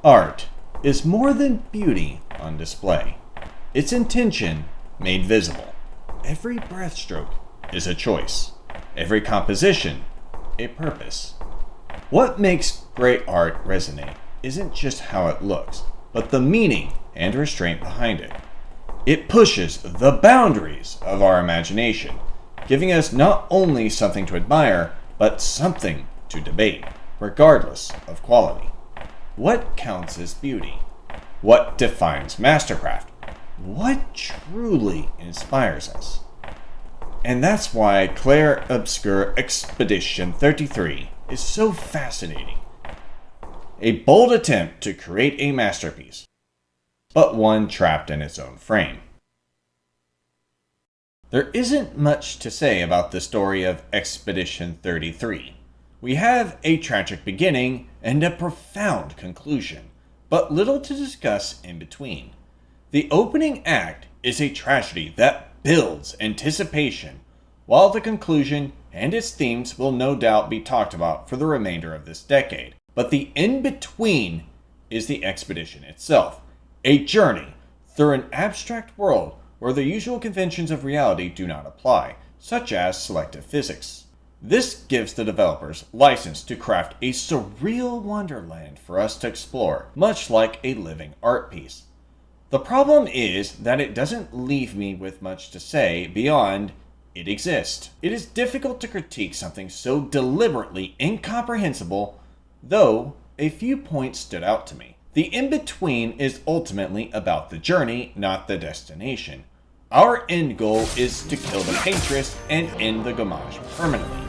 Art is more than beauty on display. Its intention made visible. Every breathstroke is a choice. Every composition, a purpose. What makes great art resonate isn't just how it looks, but the meaning and restraint behind it. It pushes the boundaries of our imagination, giving us not only something to admire, but something to debate, regardless of quality. What counts as beauty? What defines mastercraft? What truly inspires us? And that's why Clair Obscur Expedition 33 is so fascinating. A bold attempt to create a masterpiece, but one trapped in its own frame. There isn't much to say about the story of Expedition 33. We have a tragic beginning and a profound conclusion, but little to discuss in between. The opening act is a tragedy that builds anticipation, while the conclusion and its themes will no doubt be talked about for the remainder of this decade. But the in-between is the expedition itself, a journey through an abstract world where the usual conventions of reality do not apply, such as selective physics. This gives the developers license to craft a surreal wonderland for us to explore, much like a living art piece. The problem is that it doesn't leave me with much to say beyond it exists. It is difficult to critique something so deliberately incomprehensible, though a few points stood out to me. The in-between is ultimately about the journey, not the destination. Our end goal is to kill the paintress and end the Gamage permanently.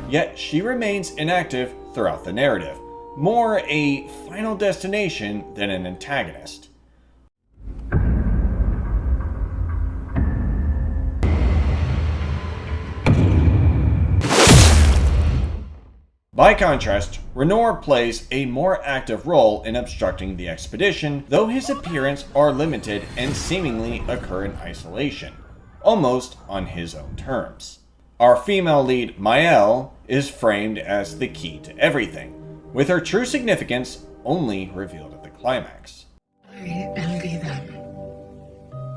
Yet she remains inactive throughout the narrative, more a final destination than an antagonist. By contrast, Renor plays a more active role in obstructing the expedition, though his appearances are limited and seemingly occur in isolation, almost on his own terms. Our female lead, Maëlle, is framed as the key to everything, with her true significance only revealed at the climax. I envy them.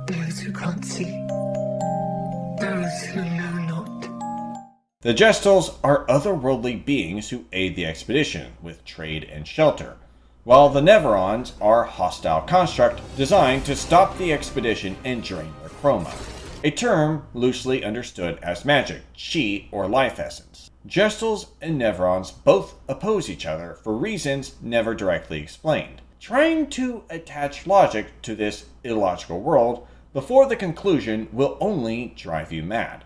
Those who can't see. Those who know not. The Gestals are otherworldly beings who aid the expedition with trade and shelter, while the Neverons are a hostile construct designed to stop the expedition and drain their chroma, a term loosely understood as magic, chi, or life essence. Gestals and Neverons both oppose each other for reasons never directly explained. Trying to attach logic to this illogical world before the conclusion will only drive you mad.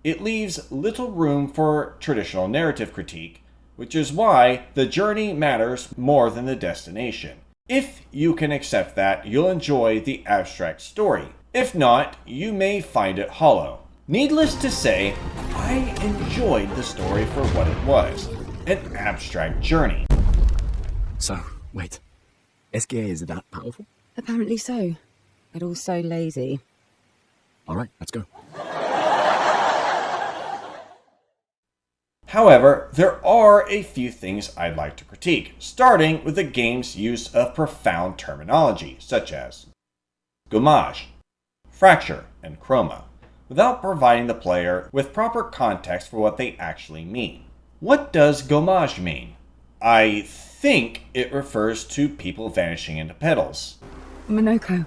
It leaves little room for traditional narrative critique, which is why the journey matters more than the destination. If you can accept that, you'll enjoy the abstract story. If not, you may find it hollow. Needless to say, I enjoyed the story for what it was, an abstract journey. So, wait. SGA is that powerful? Apparently so, but also lazy. Alright, let's go. However, there are a few things I'd like to critique, starting with the game's use of profound terminology, such as Gamage, fracture, and chroma, without providing the player with proper context for what they actually mean. What does Gamage mean? I think it refers to people vanishing into petals. Monoko,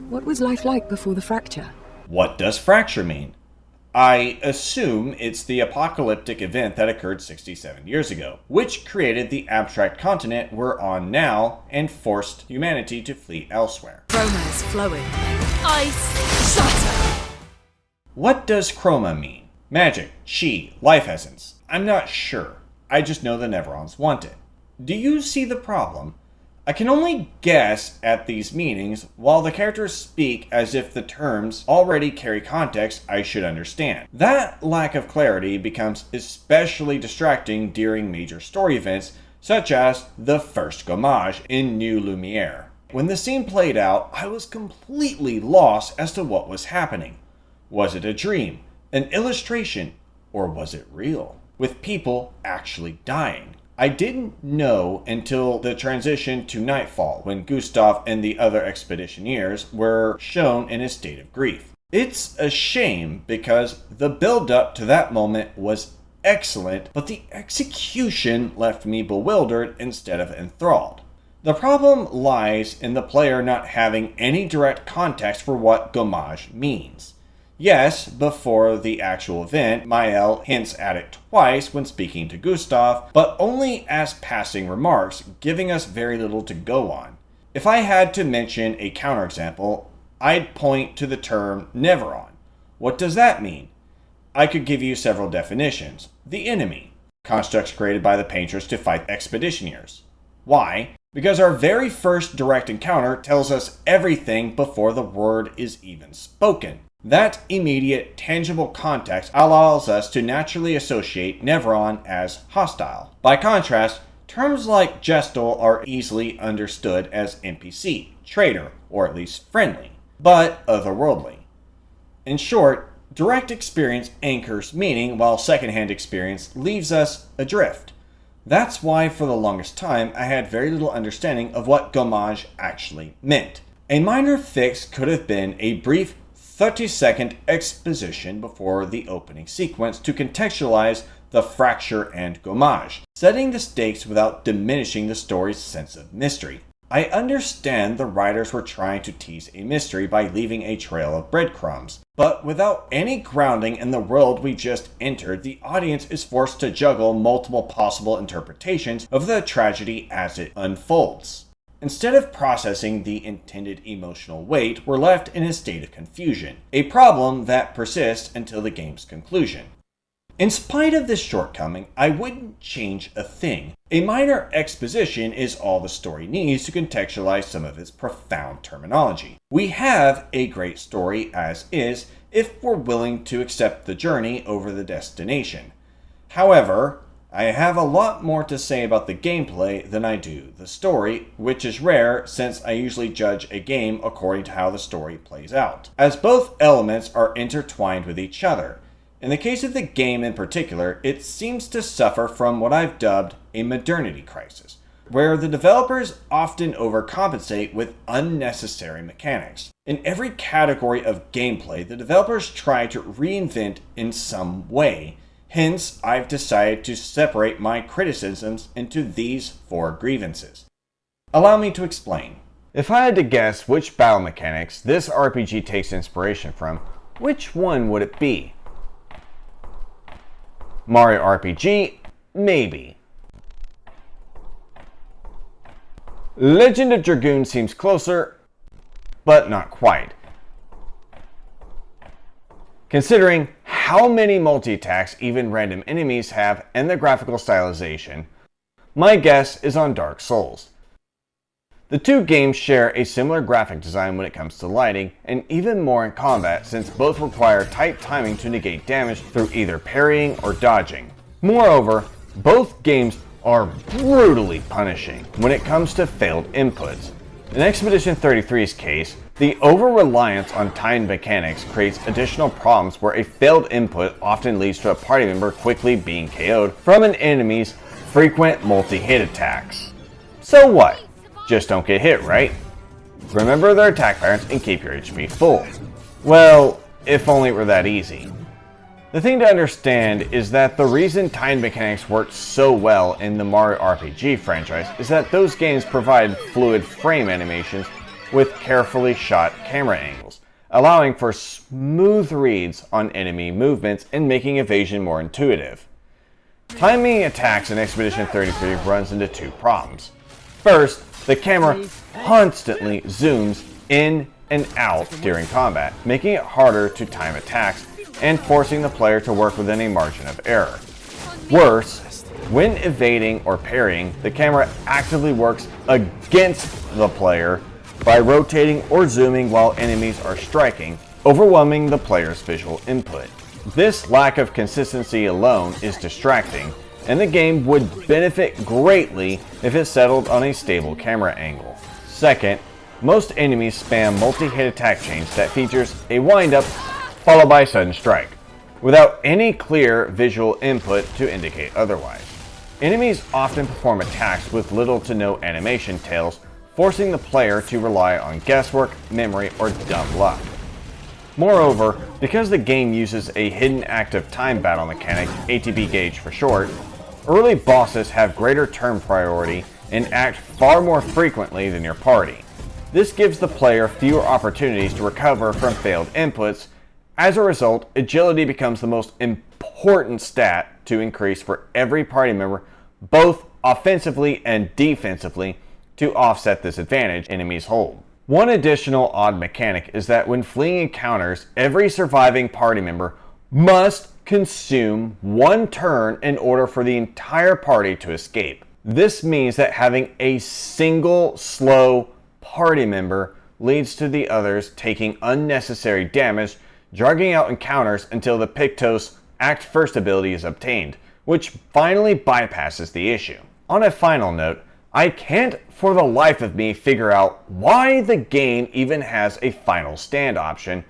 what was life like before the fracture? What does fracture mean? I assume it's the apocalyptic event that occurred 67 years ago, which created the abstract continent we're on now and forced humanity to flee elsewhere. Chroma is flowing. Ice shatter. What does chroma mean? Magic, chi, life essence? I'm not sure. I just know the Neverons want it. Do you see the problem? I can only guess at these meanings while the characters speak as if the terms already carry context I should understand. That lack of clarity becomes especially distracting during major story events such as the first Gamage in New Lumiere. When the scene played out, I was completely lost as to what was happening. Was it a dream, an illustration, or was it real? With people actually dying. I didn't know until the transition to Nightfall, when Gustav and the other expeditioneers were shown in a state of grief. It's a shame because the build-up to that moment was excellent, but the execution left me bewildered instead of enthralled. The problem lies in the player not having any direct context for what gommage means. Yes, before the actual event, Mael hints at it twice when speaking to Gustav, but only as passing remarks, giving us very little to go on. If I had to mention a counterexample, I'd point to the term Neveron. What does that mean? I could give you several definitions. The enemy. Constructs created by the painters to fight expeditioneers. Why? Because our very first direct encounter tells us everything before the word is even spoken. That immediate, tangible context allows us to naturally associate Neveron as hostile. By contrast, terms like Gestal are easily understood as NPC, traitor, or at least friendly, but otherworldly. In short, direct experience anchors meaning while secondhand experience leaves us adrift. That's why for the longest time I had very little understanding of what gommage actually meant. A minor fix could have been a brief 30-second exposition before the opening sequence to contextualize the fracture and gommage, setting the stakes without diminishing the story's sense of mystery. I understand the writers were trying to tease a mystery by leaving a trail of breadcrumbs, but without any grounding in the world we just entered, the audience is forced to juggle multiple possible interpretations of the tragedy as it unfolds. Instead of processing the intended emotional weight, we're left in a state of confusion, a problem that persists until the game's conclusion. In spite of this shortcoming, I wouldn't change a thing. A minor exposition is all the story needs to contextualize some of its profound terminology. We have a great story as is if we're willing to accept the journey over the destination. However, I have a lot more to say about the gameplay than I do the story, which is rare since I usually judge a game according to how the story plays out, as both elements are intertwined with each other. In the case of the game in particular, it seems to suffer from what I've dubbed a modernity crisis, where the developers often overcompensate with unnecessary mechanics. In every category of gameplay, the developers try to reinvent in some way. Hence, I've decided to separate my criticisms into these 4 grievances. Allow me to explain. If I had to guess which battle mechanics this RPG takes inspiration from, which one would it be? Mario RPG? Maybe. Legend of Dragoon seems closer, but not quite. Considering how many multi-attacks even random enemies have and the graphical stylization, my guess is on Dark Souls. The two games share a similar graphic design when it comes to lighting, and even more in combat since both require tight timing to negate damage through either parrying or dodging. Moreover, both games are brutally punishing when it comes to failed inputs. In Expedition 33's case, the over-reliance on timed mechanics creates additional problems where a failed input often leads to a party member quickly being KO'd from an enemy's frequent multi-hit attacks. So what? Just don't get hit, right? Remember their attack patterns and keep your HP full. Well, if only it were that easy. The thing to understand is that the reason timed mechanics worked so well in the Mario RPG franchise is that those games provide fluid frame animations with carefully shot camera angles, allowing for smooth reads on enemy movements and making evasion more intuitive. Timing attacks in Expedition 33 runs into 2 problems. First, the camera constantly zooms in and out during combat, making it harder to time attacks and forcing the player to work within a margin of error. Worse, when evading or parrying, the camera actively works against the player by rotating or zooming while enemies are striking, overwhelming the player's visual input. This lack of consistency alone is distracting, and the game would benefit greatly if it settled on a stable camera angle. Second, most enemies spam multi-hit attack chains that features a wind-up followed by a sudden strike, without any clear visual input to indicate otherwise. Enemies often perform attacks with little to no animation tails, forcing the player to rely on guesswork, memory, or dumb luck. Moreover, because the game uses a hidden active time battle mechanic, ATB gauge for short, early bosses have greater turn priority and act far more frequently than your party. This gives the player fewer opportunities to recover from failed inputs. As a result, agility becomes the most important stat to increase for every party member, both offensively and defensively, to offset this advantage enemies hold. One additional odd mechanic is that when fleeing encounters, every surviving party member must consume one turn in order for the entire party to escape. This means that having a single slow party member leads to the others taking unnecessary damage, dragging out encounters until the Pictos Act First ability is obtained, which finally bypasses the issue. On a final note, I can't for the life of me figure out why the game even has a final stand option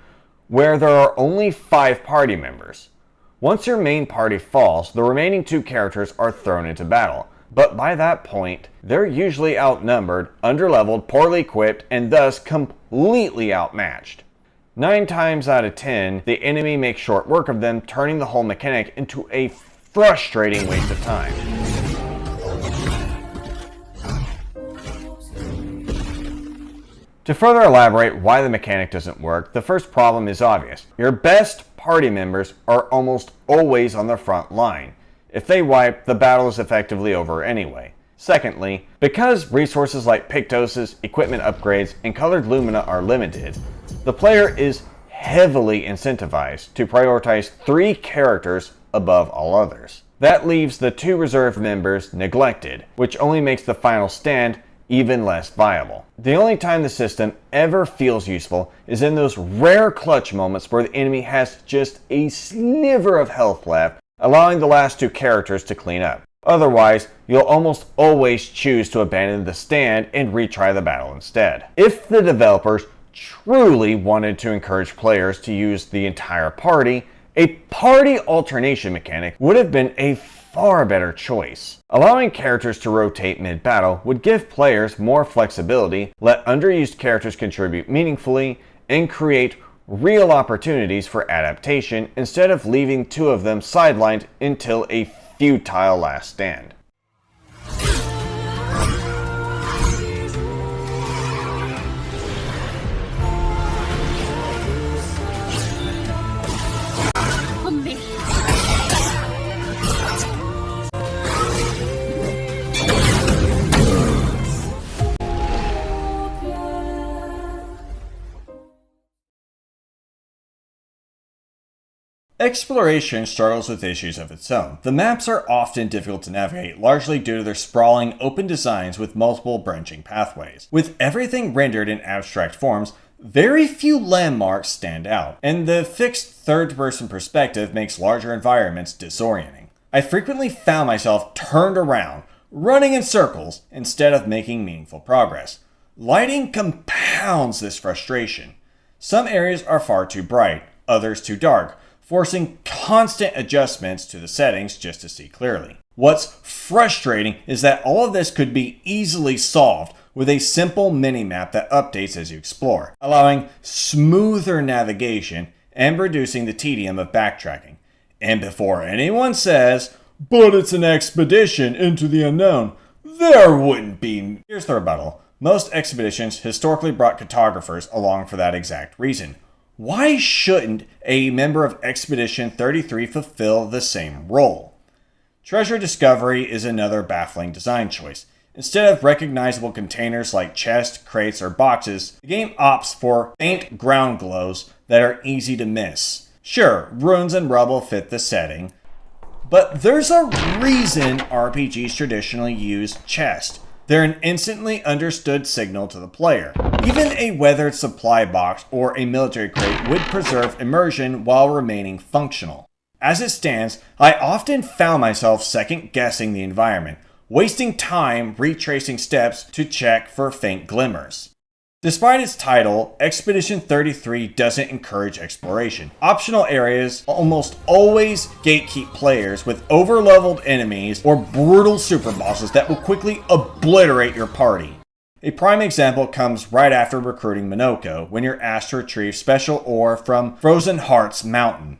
where there are only 5 party members. Once your main party falls, the remaining 2 characters are thrown into battle, but by that point, they're usually outnumbered, underleveled, poorly equipped, and thus completely outmatched. 9 times out of 10, the enemy makes short work of them, turning the whole mechanic into a frustrating waste of time. To further elaborate why the mechanic doesn't work, the first problem is obvious. Your best party members are almost always on the front line. If they wipe, the battle is effectively over anyway. Secondly, because resources like Pictoses, equipment upgrades, and colored lumina are limited, the player is heavily incentivized to prioritize 3 characters above all others. That leaves the 2 reserve members neglected, which only makes the final stand even less viable. The only time the system ever feels useful is in those rare clutch moments where the enemy has just a sliver of health left, allowing the last 2 characters to clean up. Otherwise, you'll almost always choose to abandon the stand and retry the battle instead. If the developers truly wanted to encourage players to use the entire party, a party alternation mechanic would have been a far better choice. Allowing characters to rotate mid-battle would give players more flexibility, let underused characters contribute meaningfully, and create real opportunities for adaptation instead of leaving 2 of them sidelined until a futile last stand. Exploration struggles with issues of its own. The maps are often difficult to navigate, largely due to their sprawling, open designs with multiple branching pathways. With everything rendered in abstract forms, very few landmarks stand out, and the fixed third-person perspective makes larger environments disorienting. I frequently found myself turned around, running in circles, instead of making meaningful progress. Lighting compounds this frustration. Some areas are far too bright, others too dark, forcing constant adjustments to the settings just to see clearly. What's frustrating is that all of this could be easily solved with a simple minimap that updates as you explore, allowing smoother navigation and reducing the tedium of backtracking. And before anyone says, "But it's an expedition into the unknown," there wouldn't be. Here's the rebuttal. Most expeditions historically brought cartographers along for that exact reason. Why shouldn't a member of Expedition 33 fulfill the same role? Treasure discovery is another baffling design choice. Instead of recognizable containers like chests, crates, or boxes, the game opts for faint ground glows that are easy to miss. Sure, ruins and rubble fit the setting, but there's a reason RPGs traditionally use chests. They're an instantly understood signal to the player. Even a weathered supply box or a military crate would preserve immersion while remaining functional. As it stands, I often found myself second-guessing the environment, wasting time retracing steps to check for faint glimmers. Despite its title, Expedition 33 doesn't encourage exploration. Optional areas almost always gatekeep players with overleveled enemies or brutal super bosses that will quickly obliterate your party. A prime example comes right after recruiting Minoko, when you're asked to retrieve special ore from Frozen Hearts Mountain.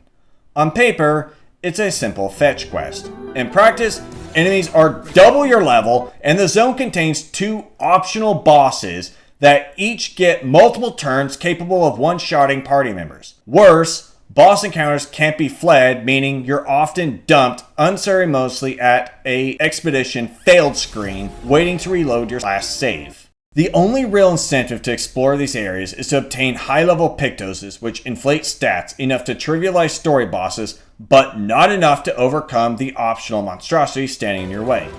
On paper, it's a simple fetch quest. In practice, enemies are double your level, and the zone contains 2 optional bosses that each get multiple turns capable of one-shotting party members. Worse, boss encounters can't be fled, meaning you're often dumped unceremoniously at a expedition failed screen, waiting to reload your last save. The only real incentive to explore these areas is to obtain high-level Pictoses, which inflate stats enough to trivialize story bosses, but not enough to overcome the optional monstrosities standing in your way.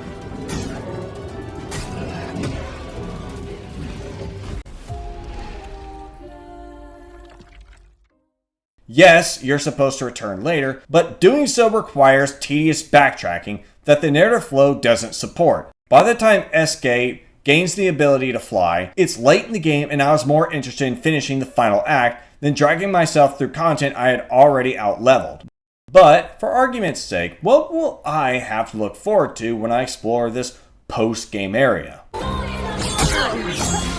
Yes, you're supposed to return later, but doing so requires tedious backtracking that the narrative flow doesn't support. By the time Escape gains the ability to fly, it's late in the game and I was more interested in finishing the final act than dragging myself through content I had already out-leveled. But, for argument's sake, what will I have to look forward to when I explore this post-game area? Not leaving her.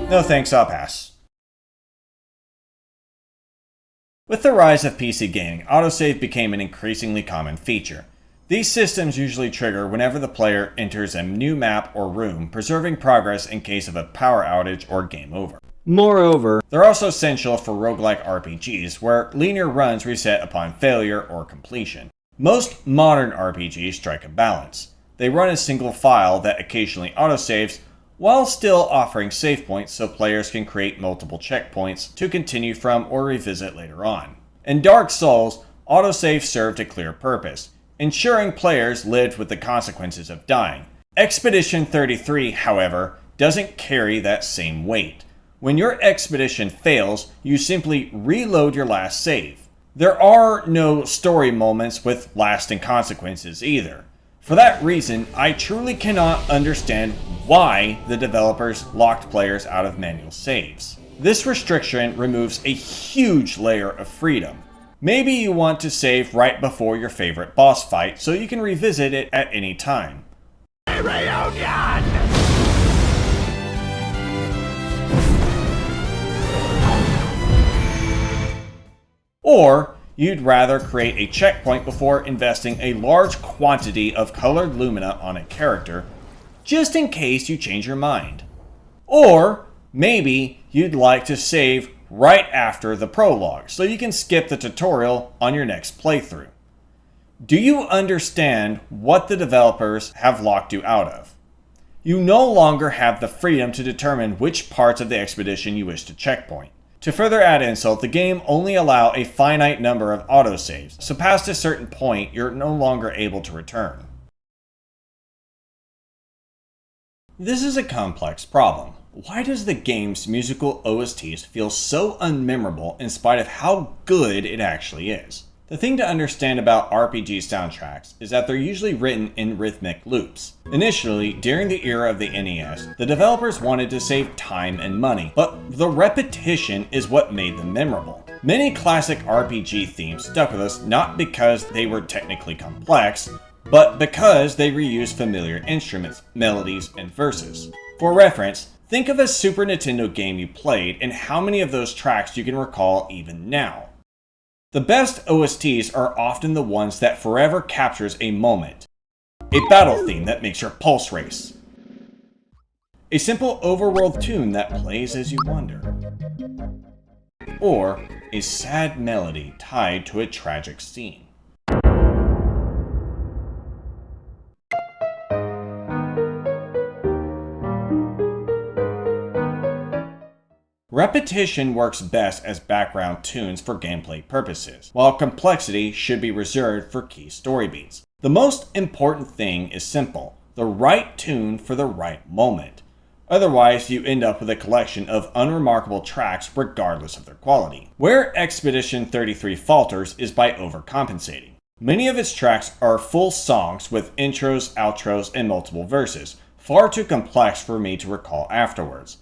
No thanks, I'll pass. With the rise of PC gaming, autosave became an increasingly common feature. These systems usually trigger whenever the player enters a new map or room, preserving progress in case of a power outage or game over. Moreover, they're also essential for roguelike RPGs, where linear runs reset upon failure or completion. Most modern RPGs strike a balance. They run a single file that occasionally autosaves, while still offering save points so players can create multiple checkpoints to continue from or revisit later on. In Dark Souls, autosave served a clear purpose, ensuring players lived with the consequences of dying. Expedition 33, however, doesn't carry that same weight. When your expedition fails, you simply reload your last save. There are no story moments with lasting consequences either. For that reason, I truly cannot understand why the developers locked players out of manual saves. This restriction removes a huge layer of freedom. Maybe you want to save right before your favorite boss fight so you can revisit it at any time. Or you'd rather create a checkpoint before investing a large quantity of colored lumina on a character, just in case you change your mind. Or maybe you'd like to save right after the prologue, so you can skip the tutorial on your next playthrough. Do you understand what the developers have locked you out of? You no longer have the freedom to determine which parts of the expedition you wish to checkpoint. To further add insult, the game only allows a finite number of autosaves, so past a certain point, you're no longer able to return. This is a complex problem. Why does the game's musical OSTs feel so unmemorable in spite of how good it actually is? The thing to understand about RPG soundtracks is that they're usually written in rhythmic loops. Initially, during the era of the NES, the developers wanted to save time and money, but the repetition is what made them memorable. Many classic RPG themes stuck with us not because they were technically complex, but because they reused familiar instruments, melodies, and verses. For reference, think of a Super Nintendo game you played and how many of those tracks you can recall even now. The best OSTs are often the ones that forever captures a moment. A battle theme that makes your pulse race. A simple overworld tune that plays as you wander. Or a sad melody tied to a tragic scene. Repetition works best as background tunes for gameplay purposes, while complexity should be reserved for key story beats. The most important thing is simple: the right tune for the right moment. Otherwise, you end up with a collection of unremarkable tracks regardless of their quality. Where Expedition 33 falters is by overcompensating. Many of its tracks are full songs with intros, outros, and multiple verses, far too complex for me to recall afterwards.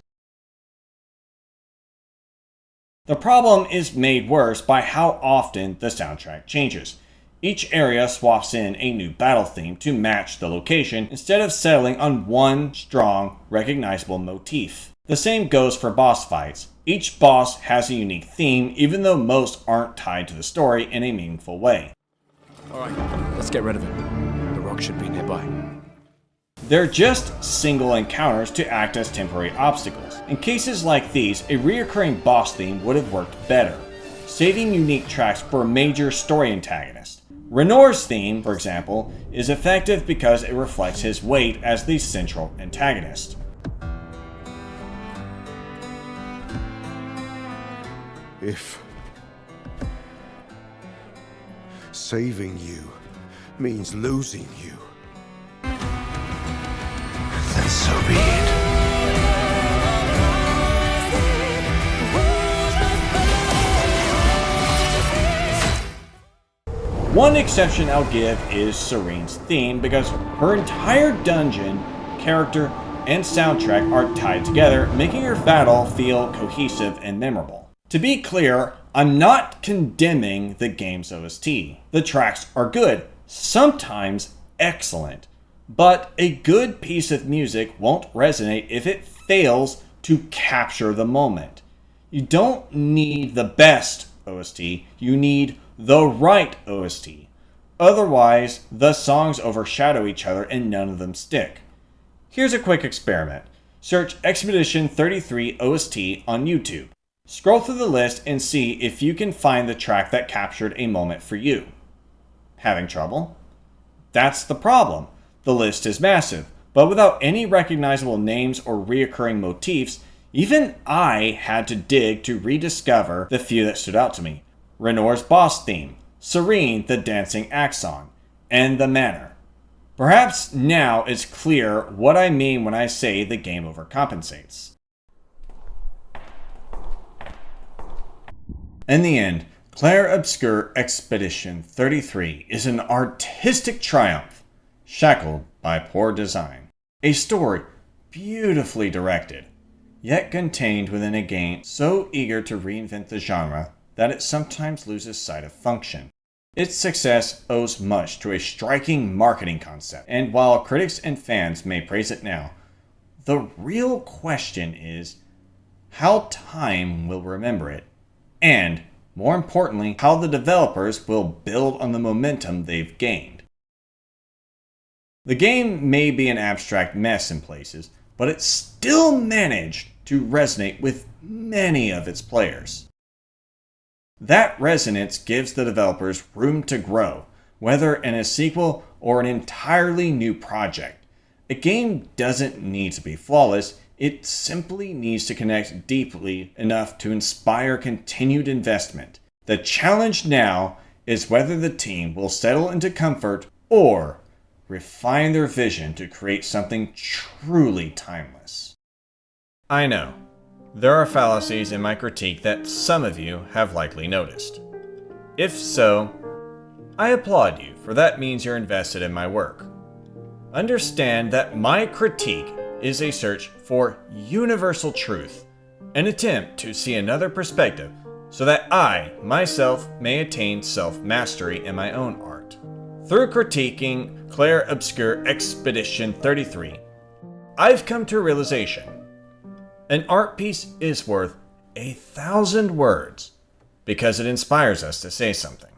The problem is made worse by how often the soundtrack changes. Each area swaps in a new battle theme to match the location instead of settling on one strong, recognizable motif. The same goes for boss fights. Each boss has a unique theme, even though most aren't tied to the story in a meaningful way. Alright, let's get rid of it. The rock should be nearby. They're just single encounters to act as temporary obstacles. In cases like these, a reoccurring boss theme would have worked better, saving unique tracks for a major story antagonist. Renor's theme, for example, is effective because it reflects his weight as the central antagonist. If saving you means losing you, then so be it. One exception I'll give is Serene's theme, because her entire dungeon, character, and soundtrack are tied together, making her battle feel cohesive and memorable. To be clear, I'm not condemning the game's OST. The tracks are good, sometimes excellent, but a good piece of music won't resonate if it fails to capture the moment. You don't need the best OST, you need the right OST. Otherwise, the songs overshadow each other and none of them stick. Here's a quick experiment. Search Expedition 33 OST on YouTube. Scroll through the list and see if you can find the track that captured a moment for you. Having trouble? That's the problem. The list is massive, but without any recognizable names or reoccurring motifs, even I had to dig to rediscover the few that stood out to me. Renor's boss theme, Serene the dancing axon, and the manor. Perhaps now it's clear what I mean when I say the game overcompensates. In the end, Clair Obscur Expedition 33 is an artistic triumph, shackled by poor design. A story beautifully directed, yet contained within a game so eager to reinvent the genre that it sometimes loses sight of function. Its success owes much to a striking marketing concept, and while critics and fans may praise it now, the real question is how time will remember it, and, more importantly, how the developers will build on the momentum they've gained. The game may be an abstract mess in places, but it still managed to resonate with many of its players. That resonance gives the developers room to grow, whether in a sequel or an entirely new project. A game doesn't need to be flawless, it simply needs to connect deeply enough to inspire continued investment. The challenge now is whether the team will settle into comfort or refine their vision to create something truly timeless. I know. There are fallacies in my critique that some of you have likely noticed. If so, I applaud you, for that means you're invested in my work. Understand that my critique is a search for universal truth, an attempt to see another perspective so that I, myself, may attain self-mastery in my own art. Through critiquing Clair Obscur Expedition 33, I've come to a realization. An art piece is worth 1,000 words because it inspires us to say something.